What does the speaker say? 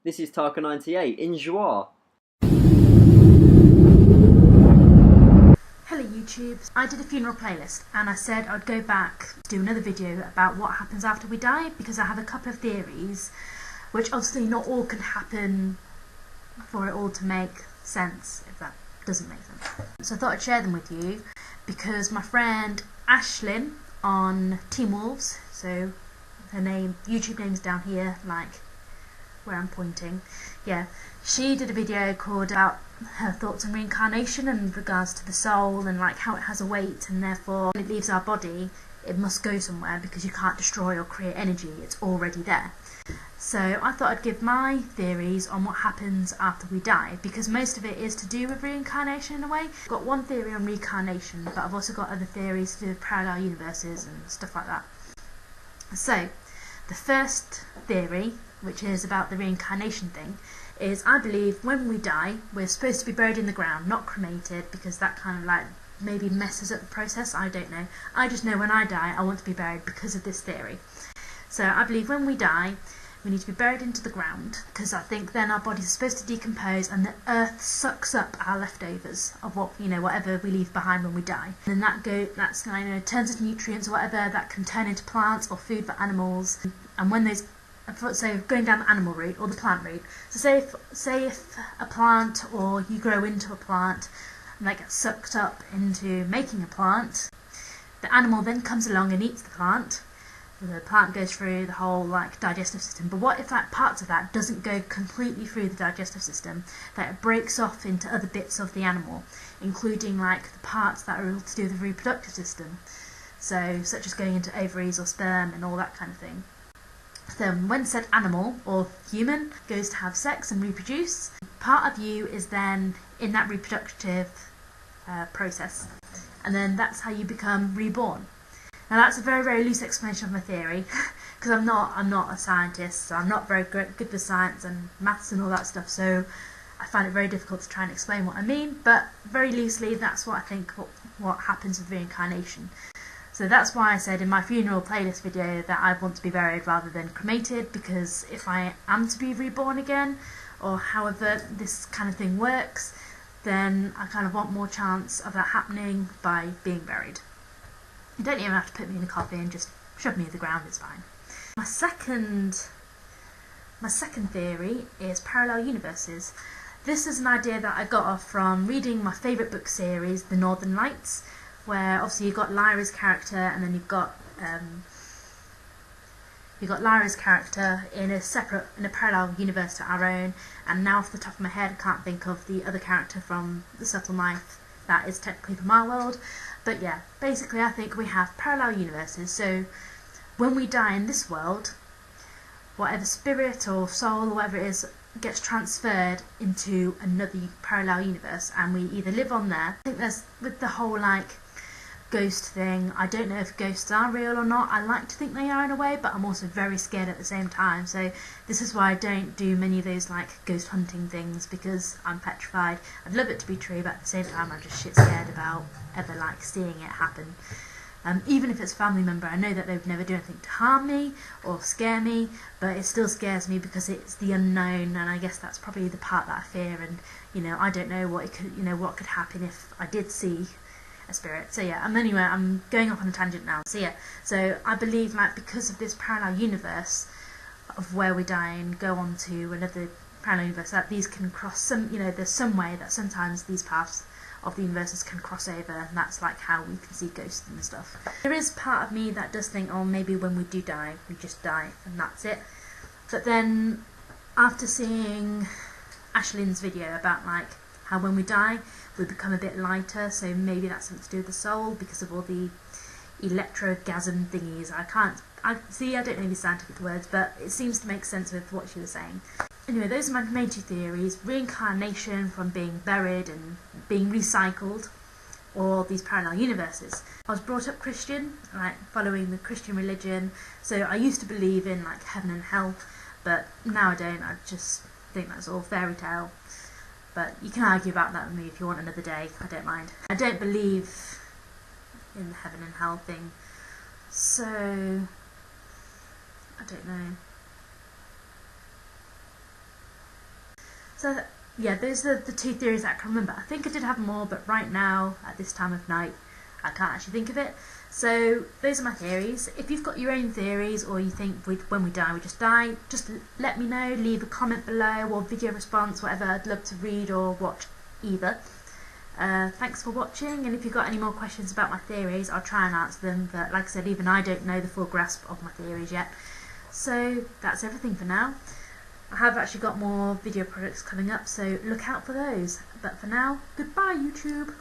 This is Tarka98 in joie. Hello YouTube. I did a funeral playlist and I said I'd go back to do another video about what happens after we die, because I have a couple of theories which obviously not all can happen for it all to make sense, if that doesn't make sense. So I thought I'd share them with you because my friend Ashlyn on Team Wolves, so her YouTube name's down here, like where I'm pointing, yeah, she did a video called about her thoughts on reincarnation and in regards to the soul and like how it has a weight, and therefore when it leaves our body it must go somewhere because you can't destroy or create energy, it's already there. So I thought I'd give my theories on what happens after we die, because most of it is to do with reincarnation in a way. I've got one theory on reincarnation, but I've also got other theories to do with parallel universes and stuff like that. So the first theory, which is about the reincarnation thing, is I believe when we die we're supposed to be buried in the ground, not cremated, because that kind of like maybe messes up the process. I don't know. I just know when I die I want to be buried because of this theory. So I believe when we die we need to be buried into the ground, because I think then our bodies are supposed to decompose and the earth sucks up our leftovers of what, whatever we leave behind when we die. And then that's turns into nutrients or whatever that can turn into plants or food for animals. And when those, so going down the animal route or the plant route, so say if a plant, or you grow into a plant and that gets sucked up into making a plant, the animal then comes along and eats the plant. The plant goes through the whole like digestive system, but what if like parts of that doesn't go completely through the digestive system, that it breaks off into other bits of the animal, including like the parts that are able to do with the reproductive system, so such as going into ovaries or sperm and all that kind of thing. Then when said animal or human goes to have sex and reproduce, part of you is then in that reproductive process, and then that's how you become reborn. Now that's a very, very loose explanation of my theory, because I'm not a scientist, so I'm not very good with science and maths and all that stuff, so I find it very difficult to try and explain what I mean, but very loosely that's what I think what happens with reincarnation. So that's why I said in my funeral playlist video that I want to be buried rather than cremated, because if I am to be reborn again, or however this kind of thing works, then I kind of want more chance of that happening by being buried. You don't even have to put me in a coffin, just shove me in the ground, it's fine. My second theory is parallel universes. This is an idea that I got off from reading my favourite book series, The Northern Lights, where obviously you've got Lyra's character, and then you've got Lyra's character in a parallel universe to our own, and now off the top of my head I can't think of the other character from The Subtle Knife that is technically from our world. But yeah, basically I think we have parallel universes, so when we die in this world, whatever spirit or soul or whatever it is gets transferred into another parallel universe, and we either live on there. I think there's, with the whole like ghost thing, I don't know if ghosts are real or not. I like to think they are in a way, but I'm also very scared at the same time, so this is why I don't do many of those like ghost hunting things, because I'm petrified. I'd love it to be true, but at the same time I'm just shit scared about ever like seeing it happen. Even if it's a family member, I know that they would never do anything to harm me or scare me, but it still scares me because it's the unknown, and I guess that's probably the part that I fear. And I don't know what what could happen if I did see a spirit. So yeah, anyway, I'm going off on a tangent now. So yeah, so I believe like because of this parallel universe of where we die and go on to another parallel universe, that these can cross some, there's some way that sometimes these paths of the universes can cross over, and that's like how we can see ghosts and stuff. There is part of me that does think, oh, maybe when we do die, we just die and that's it. But then after seeing Ashlyn's video about like how when we die we become a bit lighter, so maybe that's something to do with the soul because of all the electrogasm thingies. I don't know the scientific words, but it seems to make sense with what she was saying. Anyway, those are my main two theories: reincarnation from being buried and being recycled, or these parallel universes. I was brought up Christian, like following the Christian religion, so I used to believe in like heaven and hell, but now I don't. I just think that's all fairy tale. But you can argue about that with me if you want another day, I don't mind. I don't believe in the heaven and hell thing, so I don't know. So yeah, those are the two theories that I can remember. I think I did have more, but right now, at this time of night, I can't actually think of it. So those are my theories. If you've got your own theories, or you think when we die, we just die, just let me know. Leave a comment below, or video response, whatever. I'd love to read or watch either. Thanks for watching, and if you've got any more questions about my theories, I'll try and answer them, but like I said, even I don't know the full grasp of my theories yet. So that's everything for now. I have actually got more video projects coming up, so look out for those. But for now, goodbye YouTube!